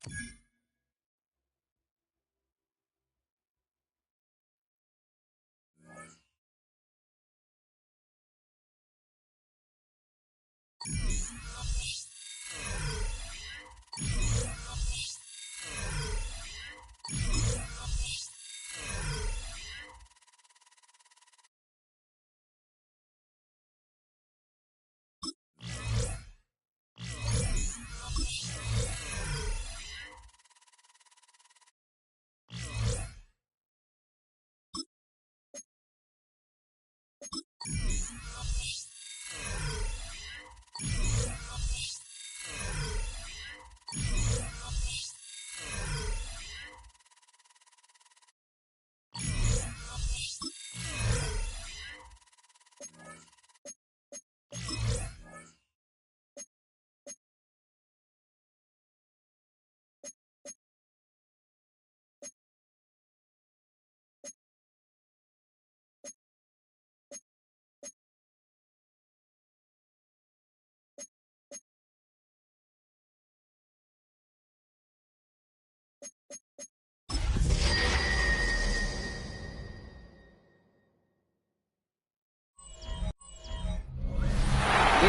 In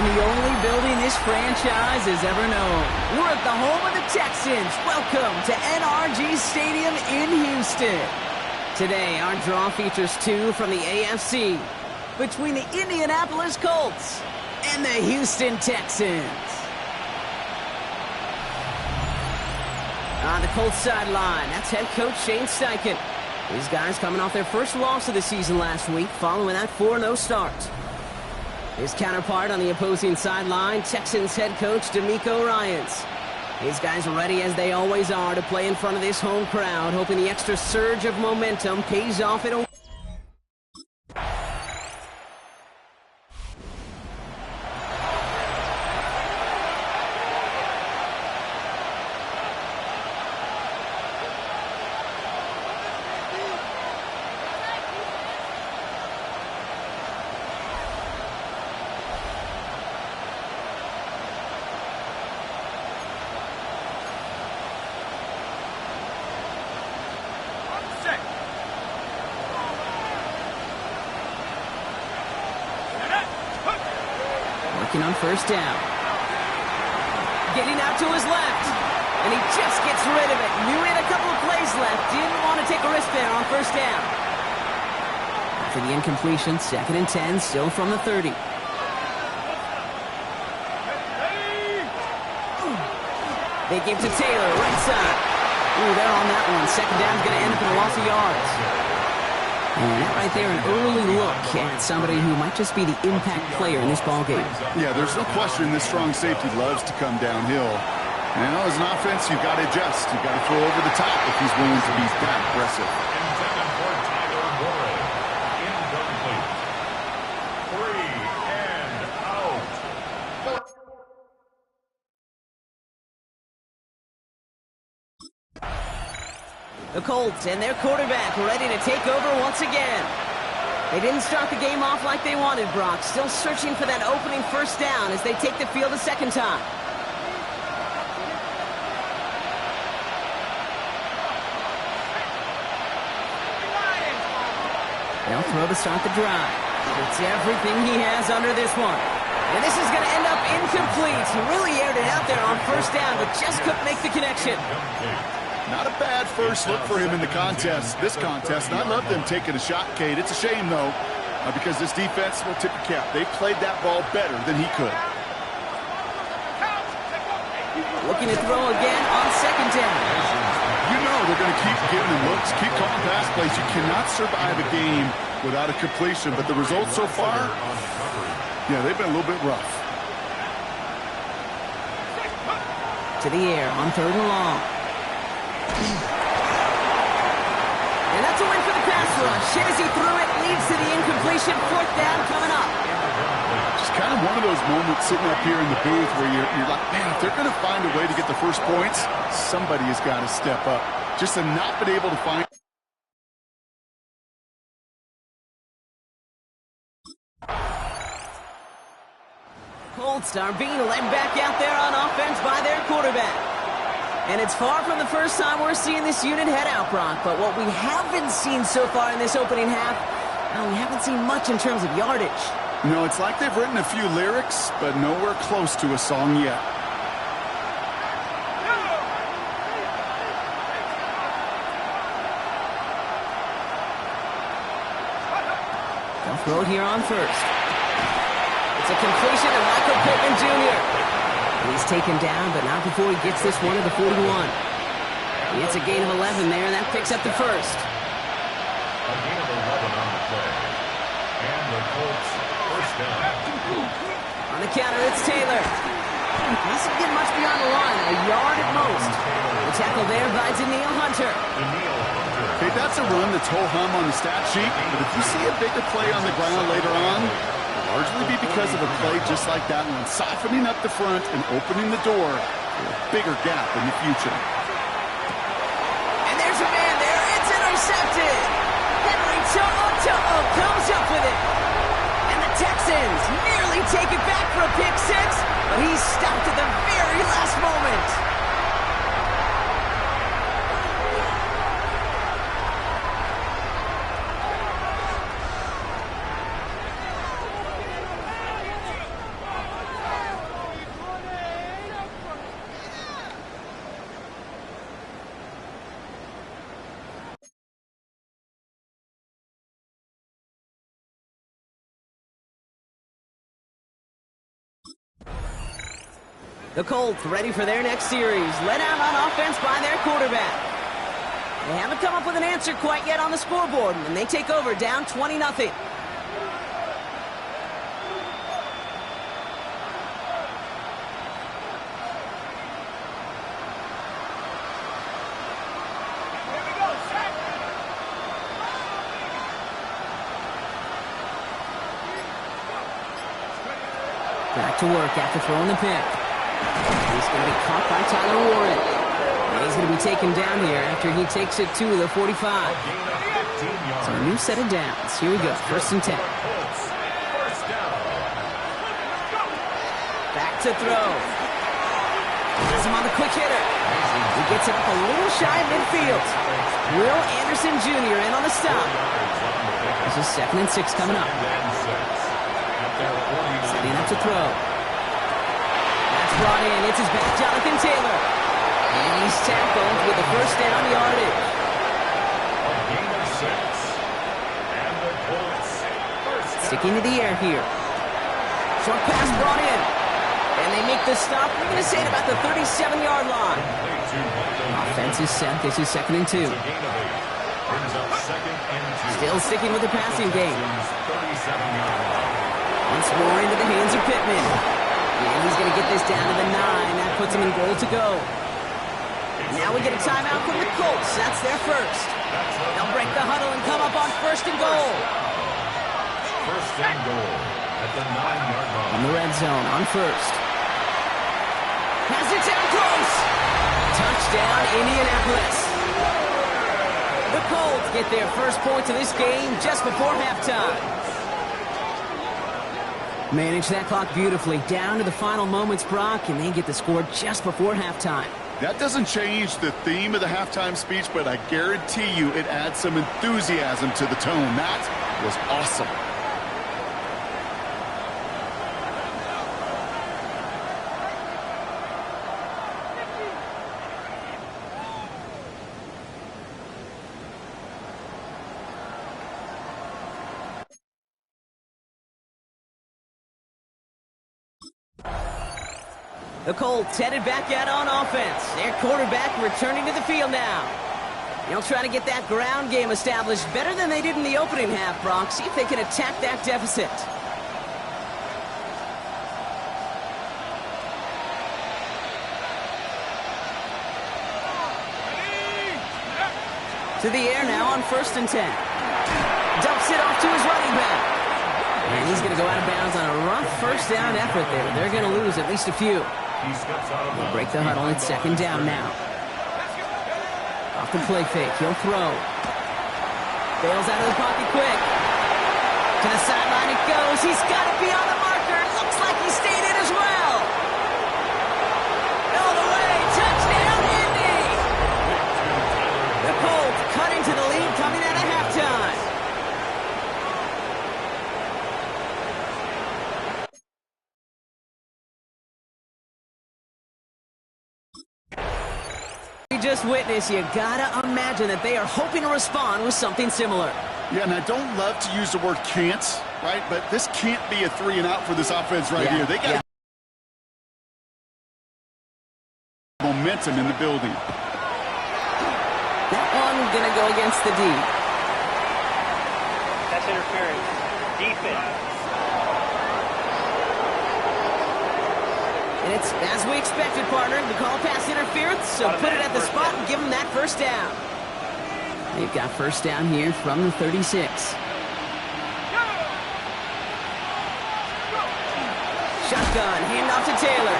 the only building this franchise has ever known. We're at the home of the Texans. Welcome to NRG Stadium in Houston. Today, our draw features two from the AFC between the Indianapolis Colts and the Houston Texans. On the Colts sideline, that's head coach Shane Steichen. These guys coming off their first loss of the season last week following that 4-0 start. His counterpart on the opposing sideline, Texans head coach D'Amico Ryans. These guys are ready as they always are to play in front of this home crowd, hoping the extra surge of momentum pays off in a... on first down. Getting out to his left. And he just gets rid of it. Knew he had a couple of plays left. Didn't want to take a risk there on first down. After the incompletion, 2nd and 10, still from the 30. They give to Taylor, right side. Ooh, they're on that one. 2nd down's going to end up in a loss of yards. And that right there, an early look at somebody who might just be the impact player in this ballgame. Yeah, there's no question this strong safety loves to come downhill. Now, as an offense, you've got to adjust. You've got to throw over the top if he's willing to be that aggressive. Intended for Tyler Warren. Incomplete. 3 and out. The Colts and their quarterback ready to take over once again. They didn't start the game off like they wanted, Brock. Still searching for that opening first down as they take the field a second time. They'll throw to start the drive. It's everything he has under this one. And this is going to end up incomplete. He really aired it out there on first down, but just couldn't make the connection. Not a bad first look for him in the contest, this contest. And I love them taking a shot, Kate. It's a shame, though, because this defense will tip your cap. They played that ball better than he could. Looking to throw again on 2nd down. You know they're going to keep giving him looks, keep calling pass plays. You cannot survive a game without a completion. But the results so far, yeah, they've been a little bit rough. To the air on 3rd and long. And that's a win for the pass rush. Hit as he threw it, leads to the incompletion. 4th down coming up. Just kind of one of those moments sitting up here in the booth where you're like, man, if they're going to find a way to get the first points, somebody has got to step up. Just to not been able to find... Colts are being led back out there on offense by their quarterback. And it's far from the first time we're seeing this unit head out, Brock. But what we haven't seen so far in this opening half, well, we haven't seen much in terms of yardage. No, it's like they've written a few lyrics, but nowhere close to a song yet. They'll throw it here on first. It's a completion to Michael Pittman Jr. He's taken down, but not before he gets this one to the 41. He gets a gain of 11 there, and that picks up the first. A gain of 11 on the play. And the Colts first down. On the counter, it's Taylor. Doesn't get much beyond the line, a yard at most. The tackle there by Daniil Hunter. Okay, that's a run that's ho-hum on the stat sheet, but if you see a bigger play on the ground later on, it'll largely be because of a play just like that one, softening up the front and opening the door for a bigger gap in the future. And there's a man there. It's intercepted. Henry To'o comes up with it. And the Texans nearly take it back for a pick six, but he's stopped at the very last moment. The Colts ready for their next series, led out on offense by their quarterback. They haven't come up with an answer quite yet on the scoreboard, and they take over down 20-0. Back to work after throwing the pick. He's going to be caught by Tyler Warren. And he's going to be taken down here after he takes it to the 45. So a new set of downs. Here we go, 1st and 10. Back to throw. Has him on the quick hitter. He gets it up a little shy of midfield. Will Anderson Jr. in on the stop. This is 2nd and 6 coming up. Setting up to throw. Brought in, it's his back, Jonathan Taylor. And he's tackled with the first down yardage. A gain of 6. And the Colts first down. Sticking to the air here. Short pass brought in. And they make the stop, we're going to say it about the 37-yard line. Offense is set, this is 2nd and 2. Still sticking with the passing game. Once more into the hands of Pittman. And he's going to get this down to the 9. That puts him in goal to go. Now we get a timeout from the Colts. That's their first. They'll break the huddle and come up on 1st and goal. 1st and goal at the 9-yard line. In the red zone on 1st. Has it down close. Touchdown, Indianapolis. The Colts get their first points of this game just before halftime. Manage that clock beautifully down to the final moments, Brock, and they get the score just before halftime. That doesn't change the theme of the halftime speech, but I guarantee you it adds some enthusiasm to the tone. That was awesome. The Colts headed back out on offense. Their quarterback returning to the field now. They'll try to get that ground game established better than they did in the opening half, Brock. See if they can attack that deficit. To the air now on 1st and 10. Dumps it off to his running back. And he's going to go out of bounds on a rough first down effort there. They're going to lose at least a few. He'll break the huddle. It's 2nd down now. Off the play fake. He'll throw. Bails out of the pocket quick. To the sideline it goes. He's got it beyond the marker. It looks like he stayed in as well. All the way. Touchdown, Indy. witness, you gotta imagine that they are hoping to respond with something similar. Yeah, and I don't love to use the word can't, right? But this can't be a 3-and-out for this offense right here. They got momentum in the building. That one gonna go against the D. That's interference. Defense. And it's as we expected, partner. The call pass interference, so put it at the spot and give them that first down. They've got first down here from the 36. Shotgun, handoff to Taylor.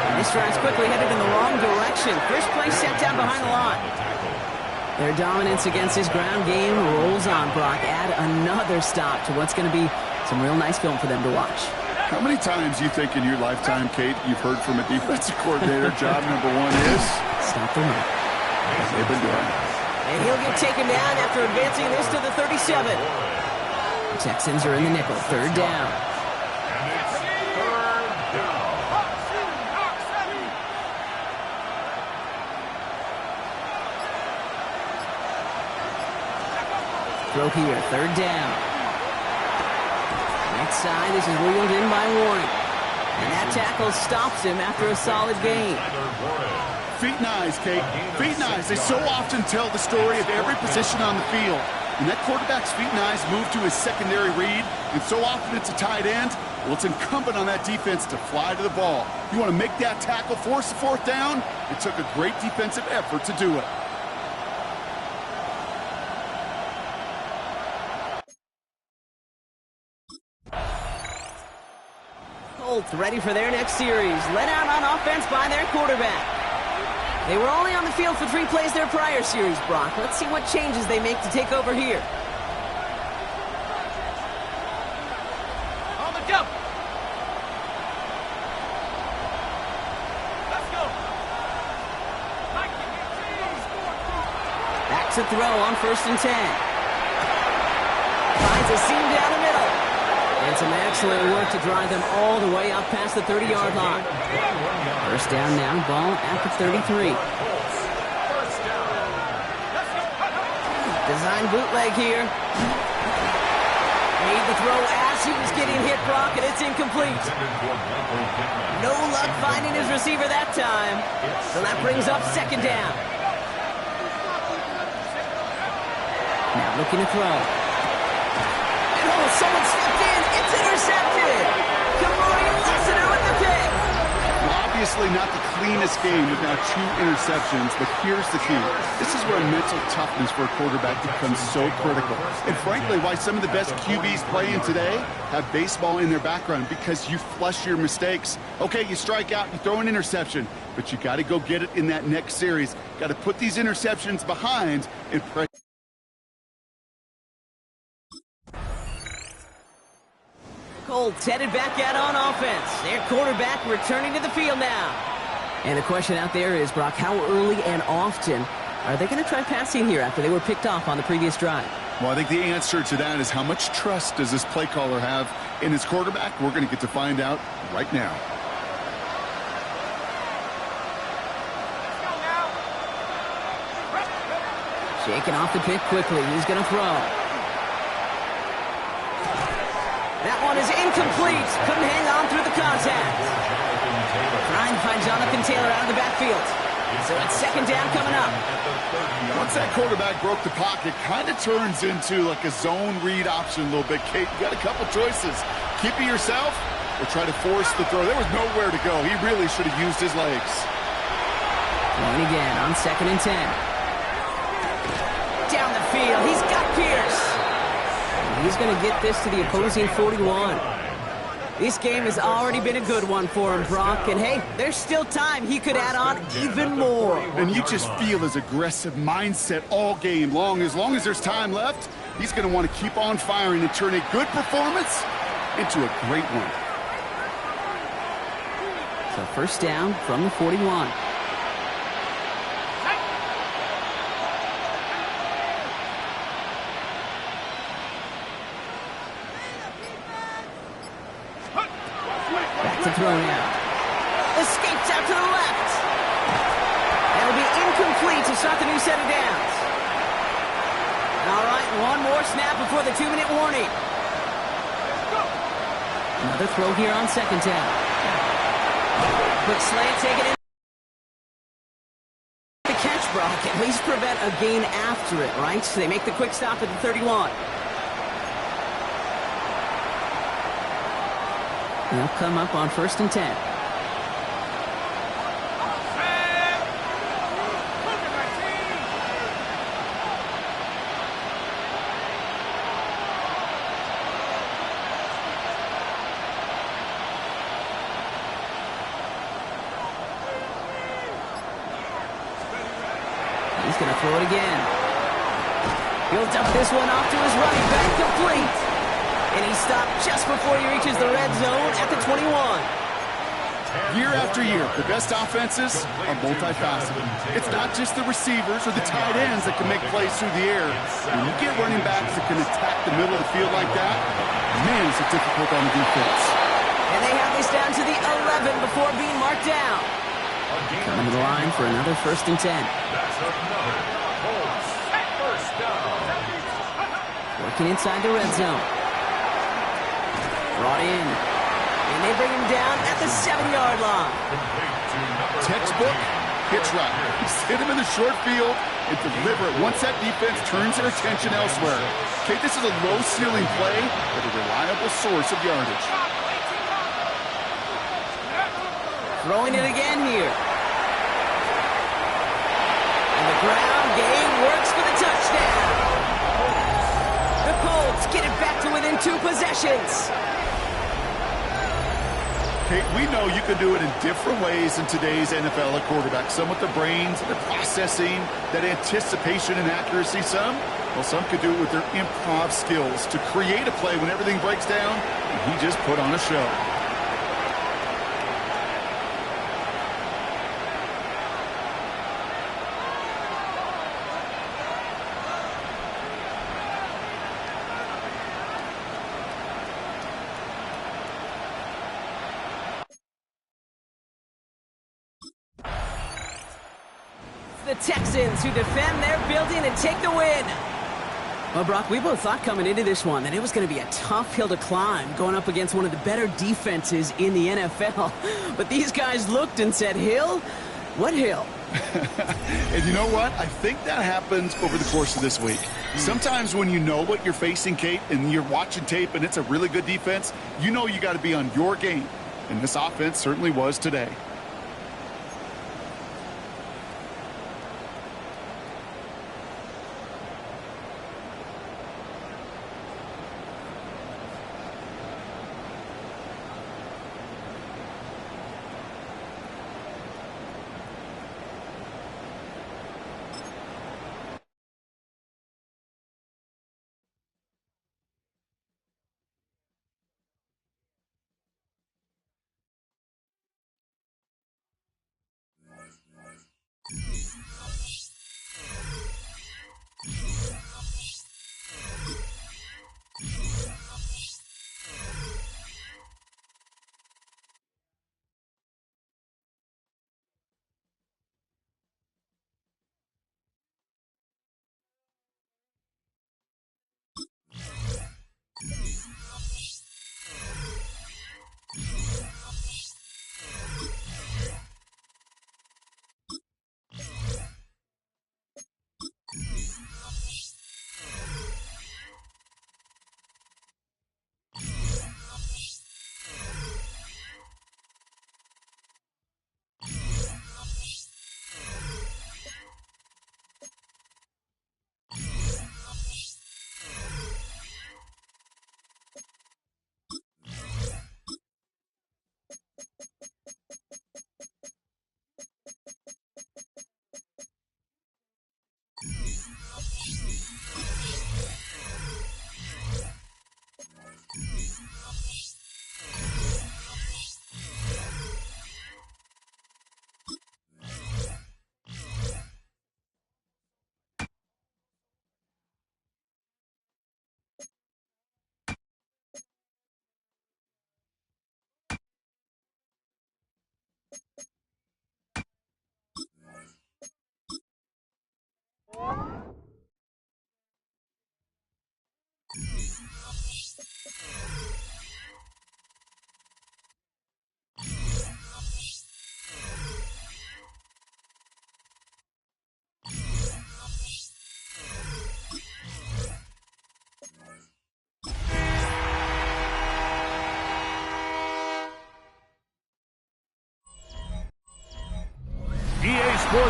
And this drive's quickly headed in the wrong direction. First play set down behind the line. Their dominance against his ground game rolls on, Brock. Add another stop to what's going to be some real nice film for them to watch. How many times you think in your lifetime, Kate, you've heard from a defensive coordinator, job number one is? Stop the run. They've been doing it. And he'll get taken down after advancing this to the 37. The Texans are in the nickel. Third down. And it's third down. Throw here. Third down. Next side. This is wheeled in by Warren. And that tackle stops him after a solid gain. Feet and eyes, Kate. Feet and eyes. They so often tell the story of every position on the field. And that quarterback's feet and eyes move to his secondary read, and so often it's a tight end. Well, it's incumbent on that defense to fly to the ball. You want to make that tackle, force the fourth down? It took a great defensive effort to do it. Colts ready for their next series. Let out on offense by their quarterback. They were only on the field for 3 plays their prior series, Brock. Let's see what changes they make to take over here. On the jump. Let's go. Back to throw on 1st and 10. Finds a seam down the middle. And some excellent work to drive them all the way up past the 30-yard line. First down now, ball at the 33. Design bootleg here. Made the throw as he was getting hit, Brock, and it's incomplete. No luck finding his receiver that time. So that brings up 2nd down. Now looking to throw. And oh, someone stepped in. It's intercepted. Kamari Lassiter with the pick. Well, obviously not the cleanest game with now 2 interceptions, but here's the key. This is where mental toughness for a quarterback becomes so critical. And frankly, why some of the best QBs playing today have baseball in their background, because you flush your mistakes. Okay, you strike out, you throw an interception, but you got to go get it in that next series. Got to put these interceptions behind and press. Colts headed back out on offense. Their quarterback returning to the field now. And the question out there is, Brock, how early and often are they going to try passing here after they were picked off on the previous drive? Well, I think the answer to that is how much trust does this play caller have in his quarterback? We're going to get to find out right now. Shaking off the pick quickly. He's going to throw. That one is incomplete. Couldn't hang on through the contact. Trying to find Jonathan Taylor out of the backfield. So it's 2nd down coming up. Once that quarterback broke the pocket, kind of turns into like a zone read option a little bit. Kate, you got a couple choices. Keep it yourself or try to force the throw. There was nowhere to go. He really should have used his legs. Throwing again on 2nd and 10. Down the field. He's got Pierce. He's going to get this to the opposing 41. This game has already been a good one for him, Brock. And, hey, there's still time. He could add on even more. And you just feel his aggressive mindset all game long. As long as there's time left, he's going to want to keep on firing and turn a good performance into a great one. So first down from the 41. Throw now. Escapes out to the left. That'll be incomplete to start the new set of downs. All right, one more snap before the 2-minute warning. Another throw here on second down. Quick slant taken in. The catch, Brock, at least prevent a gain after it, right? So they make the quick stop at the 31. They'll come up on 1st and 10. He's going to throw it again. He'll dump this one off to his running back, complete. And he stopped just before he reaches the red zone at the 21. Year after year, the best offenses are multifaceted. It's not just the receivers or the tight ends that can make plays through the air. When you get running backs that can attack the middle of the field like that, man, is it difficult on the defense. And they have this down to the 11 before being marked down. Coming to the line for another 1st and 10. That's another Colts first down. Working inside the red zone. Brought in. And they bring him down at the 7-yard line. Textbook hitch route. Just hit him in the short field and deliver it once that defense turns their attention elsewhere. Okay, this is a low-ceiling play, but a reliable source of yardage. Throwing it again here. And the ground game works for the touchdown. The Colts get it back to within 2 possessions. Okay, we know you can do it in different ways in today's NFL at quarterback. Some with the brains, the processing, that anticipation and accuracy. Some could do it with their improv skills to create a play when everything breaks down, and he just put on a show. The Texans who defend their building and take the win. Well, Brock, we both thought coming into this one that it was going to be a tough hill to climb going up against one of the better defenses in the NFL. But these guys looked and said, Hill? What hill? And you know what? I think that happens over the course of this week. Sometimes when you know what you're facing, Kate, and you're watching tape and it's a really good defense, you know you got to be on your game. And this offense certainly was today.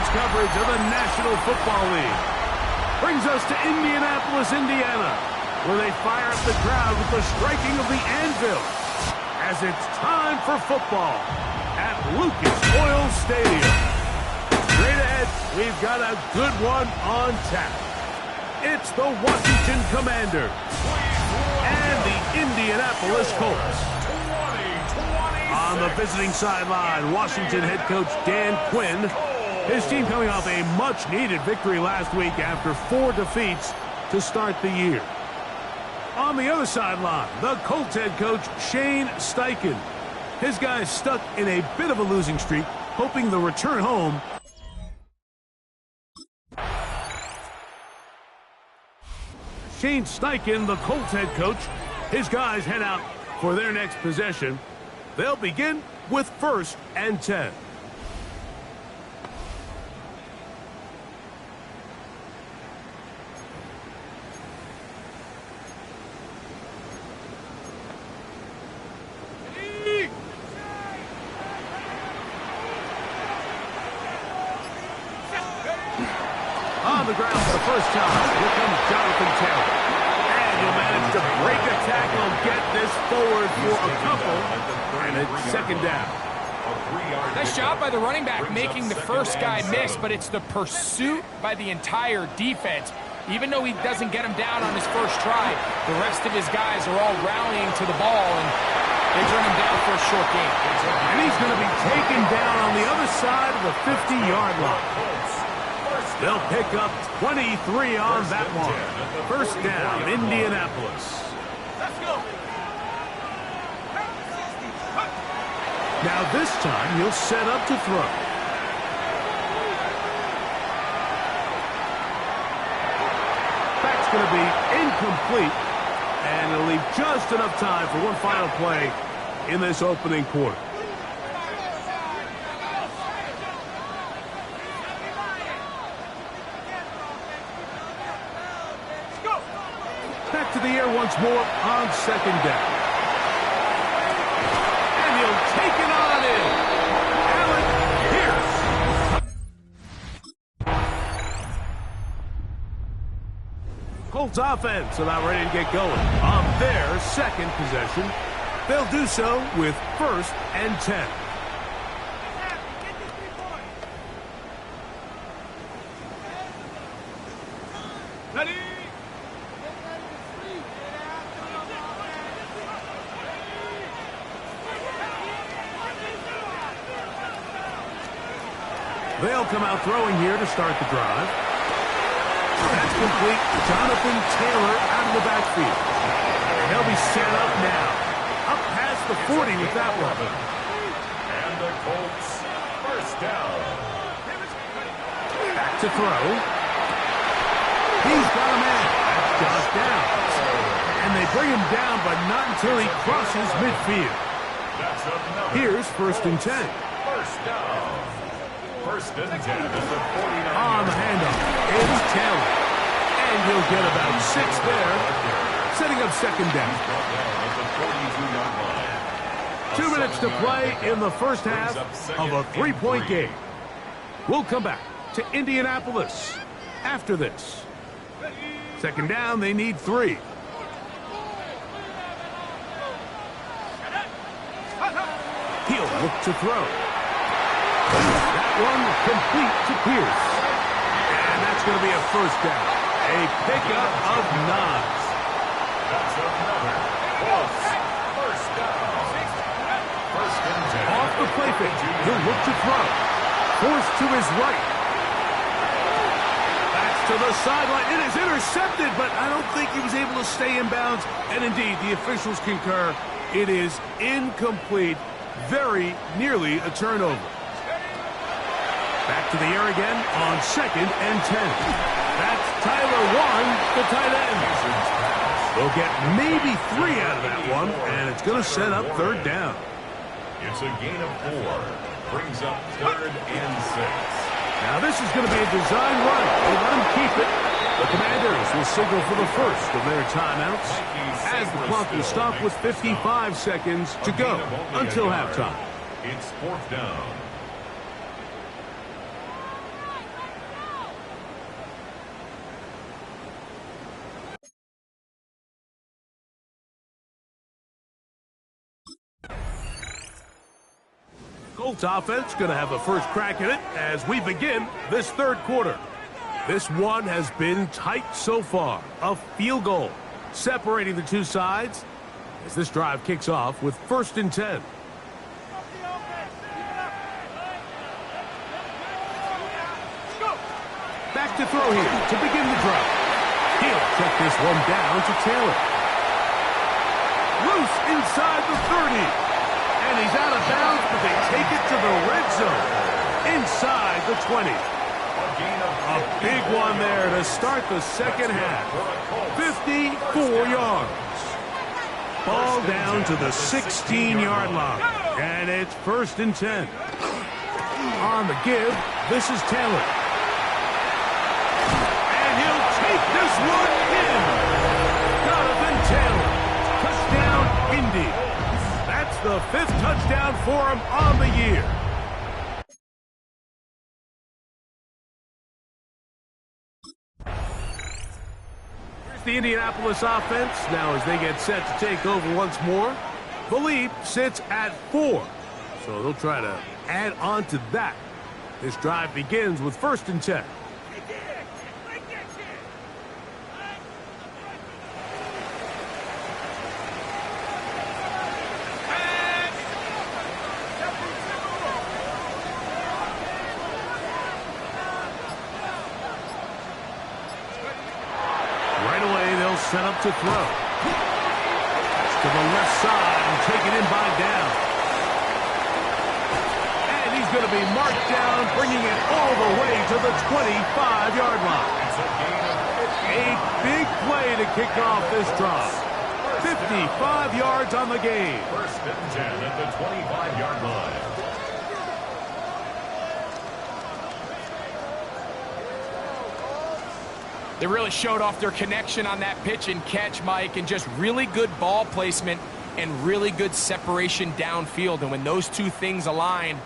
Sports coverage of the National Football League brings us to Indianapolis, Indiana, where they fire up the crowd with the striking of the anvil as it's time for football at Lucas Oil Stadium. Straight ahead, we've got a good one on tap. It's the Washington Commanders and the Indianapolis Colts. On the visiting sideline, Washington head coach Dan Quinn. His team coming off a much-needed victory last week after 4 defeats to start the year. On the other sideline, the Colts head coach Shane Steichen. His guys stuck in a bit of a losing streak, hoping the return home. Shane Steichen, the Colts head coach, his guys head out for their next possession. They'll begin with 1st and 10. On the ground for the first time, here comes Jonathan Taylor. And he'll manage to break a tackle, get this forward for a couple, and it's 2nd down. Nice job by the running back making the first guy miss, but it's the pursuit by the entire defense. Even though he doesn't get him down on his first try, the rest of his guys are all rallying to the ball, and they turn him down for a short gain. And he's going to be taken down on the other side of the 50-yard line. They'll pick up 23 on that one. 1st down, Indianapolis. Let's go. Now this time, he'll set up to throw. That's going to be incomplete, and it'll leave just enough time for one final play in this opening quarter. Back to the air once more on 2nd down. And he'll take it on in. Allen Pierce. Colts offense about ready to get going on their 2nd possession. They'll do so with 1st and 10. Ready? They'll come out throwing here to start the drive. That's complete. Jonathan Taylor out of the backfield. And he'll be set up now. Up past the 40 with that one. And the Colts, 1st down. Back to throw. He's got a man. That's Josh Downs. And they bring him down, but not until he crosses midfield. Here's 1st and 10. 1st down. 1st and 10 at the 49. On the handoff, it's Taylor. And he'll get about 6 there, setting up 2nd down. 2 minutes to play in the first half of a 3-point game. We'll come back to Indianapolis after this. 2nd down, they need 3. He'll look to throw. That one complete to Pierce. And that's going to be a 1st down. A pickup of 9. That's another close 1st down. 1st and 10. Off the play fake, he'll look to throw. Forced to his right. That's to the sideline. It is intercepted, but I don't think he was able to stay in bounds. And indeed, the officials concur. It is incomplete. Very nearly a turnover. Back to the air again on 2nd and 10. That's Tyler Warren, the tight end. They'll get maybe 3 out of that one, and it's going to set up 3rd down. It's a gain of 4. Brings up 3rd and 6. Now this is going to be a design run. They let him keep it. The Commanders will signal for the first of their timeouts as the clock will stop with 55 seconds to go until halftime. It's 4th down. Colts offense going to have a first crack at it as we begin this third quarter. This one has been tight so far. A field goal separating the two sides as this drive kicks off with 1st and 10. Back to throw here to begin the drive. He'll check this one down to Taylor. Loose inside the 30. And he's out of bounds, but they take it to the red zone. Inside the 20. A big one there to start the second half. 54 yards. Ball down to the 16-yard line. And it's 1st and 10. On the give, this is Taylor. And he'll take this one in. Jonathan Taylor. Touchdown, Indy. That's the 5th touchdown for him on the year. Here's the Indianapolis offense now as they get set to take over once more. The lead sits at 4, so they'll try to add on to that. This drive begins with 1st and 10. Set up to throw. That's to the left side and taken in by Down. And he's going to be marked down, bringing it all the way to the 25-yard line. A big play to kick off this drive. 55 yards on the game. 1st and 10 at the 25-yard line. They really showed off their connection on that pitch and catch, Mike, and just really good ball placement and really good separation downfield. And when those two things align,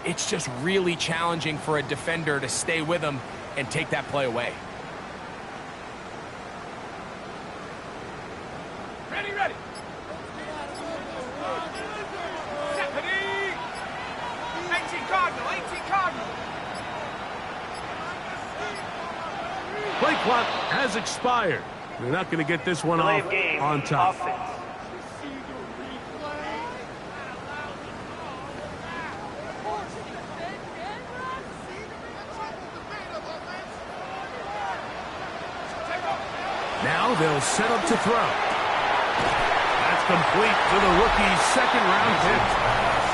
it's just really challenging for a defender to stay with them and take that play away. Ready, ready. 18 Cardinal, 18 Cardinal. Play clock has expired. They're not going to get this one off on top. Offense. Now they'll set up to throw. That's complete to the rookie's 2nd-round pick.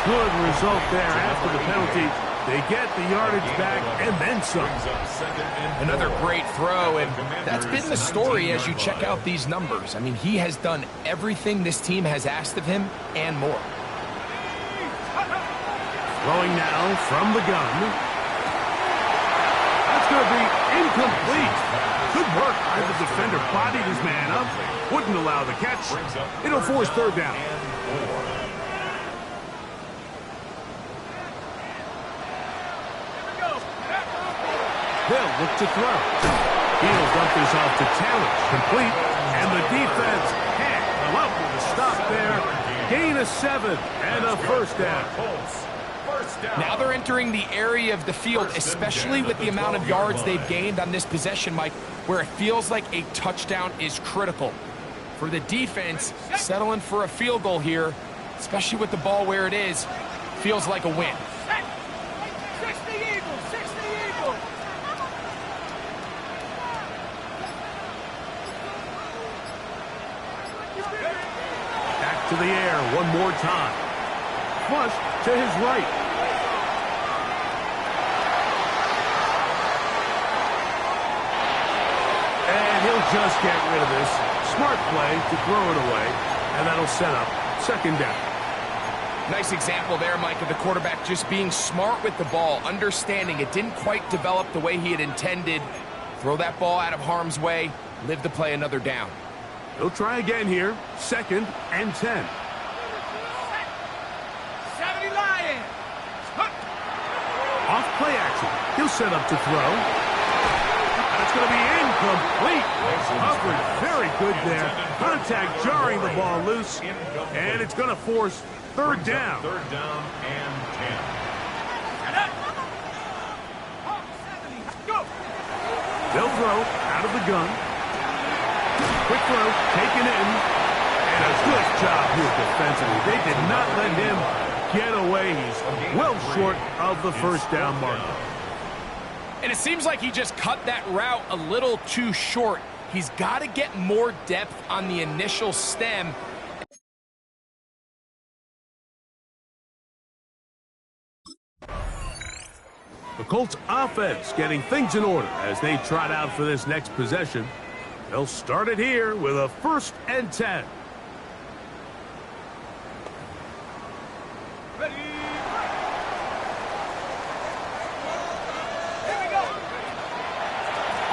Good result there after the penalty. They get the yardage back and then some. Another great throw, and that's been the story as you check out these numbers. I mean, he has done everything this team has asked of him and more. Throwing now from the gun. That's going to be incomplete. Good work by the defender. Bodied his man up. Wouldn't allow the catch. It'll force 3rd down. They'll look to throw. He'll dump this off to Taylor. Complete. And the defense can't come up with a stop there. Gain of 7 and a 1st down. Now they're entering the area of the field, especially with the amount of yards they've gained on this possession, Mike, where it feels like a touchdown is critical. For the defense, settling for a field goal here, especially with the ball where it is, feels like a win. 60 Eagles, 60 Eagles. Back to the air one more time. Flush to his right. And he'll just get rid of this. Smart play to throw it away. And that'll set up 2nd down. Nice example there, Mike, of the quarterback just being smart with the ball, understanding it didn't quite develop the way he had intended. Throw that ball out of harm's way, live to play another down. He'll try again here. 2nd and 10. 70 Lions. Off play action. He'll set up to throw. That's going to be incomplete. Coverage very good there. Contact jarring the ball loose. And it's going to force 3rd down. 3rd down and 10. They'll throw out of the gun. Quick throw, taken in. And a good job here defensively. They did not let him get away. He's well short of the first down marker. And it seems like he just cut that route a little too short. He's got to get more depth on the initial stem. The Colts offense getting things in order as they trot out for this next possession. They'll start it here with a 1st and 10. Ready. Here we go.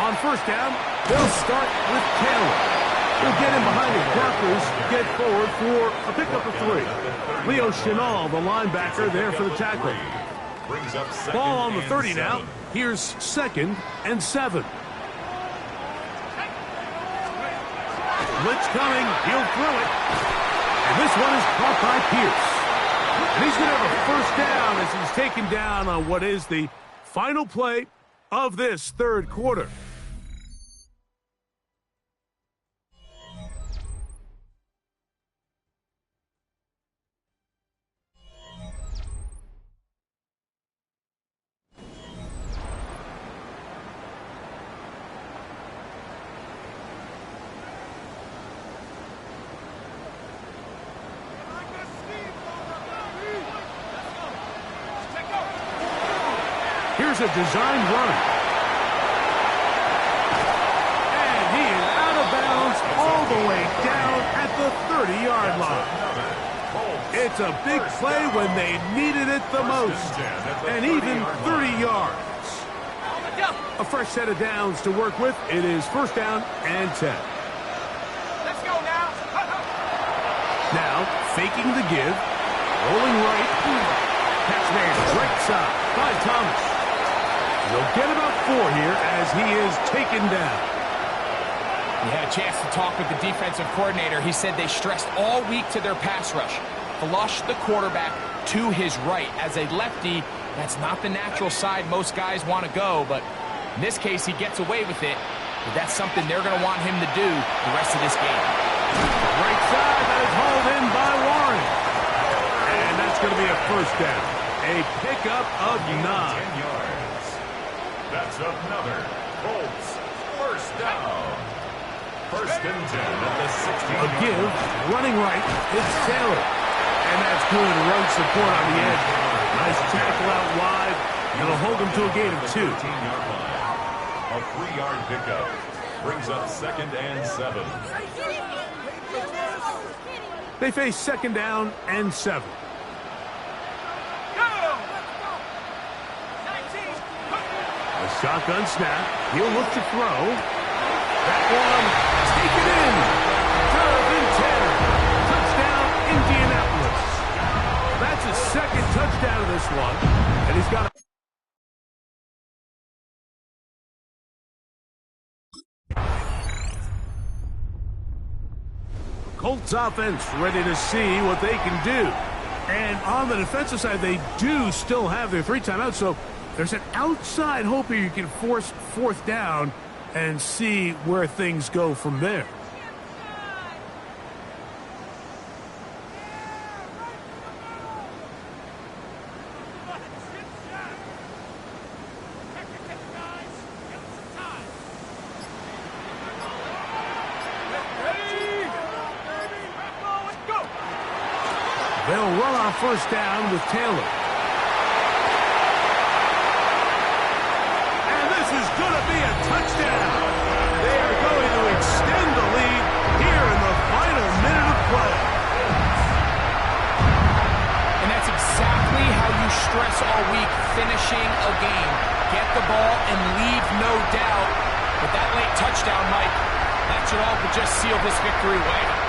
On 1st down, they'll start with Taylor. He'll get in behind the blockers, get forward for a pickup of 3. Leo Chenal, the linebacker, there for the tackle. Brings up second Ball on the and 30 now. 7. Here's 2nd and 7. Blitz coming. He'll throw it. And this one is caught by Pierce. And he's going to have a 1st down as he's taken down on what is the final play of this 3rd quarter. Here's a designed run. And he is out of bounds all the way down at the 30-yard line. It's a big play when they needed it the most. And even 30 yards. A fresh set of downs to work with. It is 1st down and 10. Let's go now. Now, faking the give. Rolling right. Catch made right side by Thomas. They'll get about 4 here as he is taken down. We had a chance to talk with the defensive coordinator. He said they stressed all week to their pass rush. Flush the quarterback to his right. As a lefty, that's not the natural side most guys want to go, but in this case, he gets away with it. But that's something they're going to want him to do the rest of this game. Right side, that is hauled in by Warren. And that's going to be a 1st down. A pickup of 9. 10 yards. That's another Colts 1st down. 1st and 10 at the 16. A give, running right, it's Taylor. And that's good run support on the edge. Nice tackle out wide. It'll hold him to a gain of 2. 15-yard line. A 3-yard pickup. Brings up 2nd and 7. They face 2nd down and 7. A shotgun snap. He'll look to throw. That one taken in. 3rd and 10. Touchdown, Indianapolis. That's his 2nd touchdown of this one. And he's got a Colts offense ready to see what they can do. And on the defensive side, they do still have their 3 timeouts, so there's an outside hope here you can force 4th down and see where things go from there. They'll run on 1st down with Taylor. And this is going to be a touchdown. They are going to extend the lead here in the final minute of play. And that's exactly how you stress all week, finishing a game. Get the ball and leave no doubt. But that late touchdown, Mike, that should all but just seal this victory away.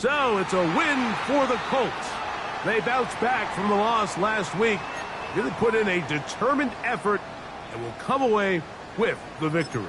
So it's a win for the Colts. They bounced back from the loss last week, really put in a determined effort, and will come away with the victory.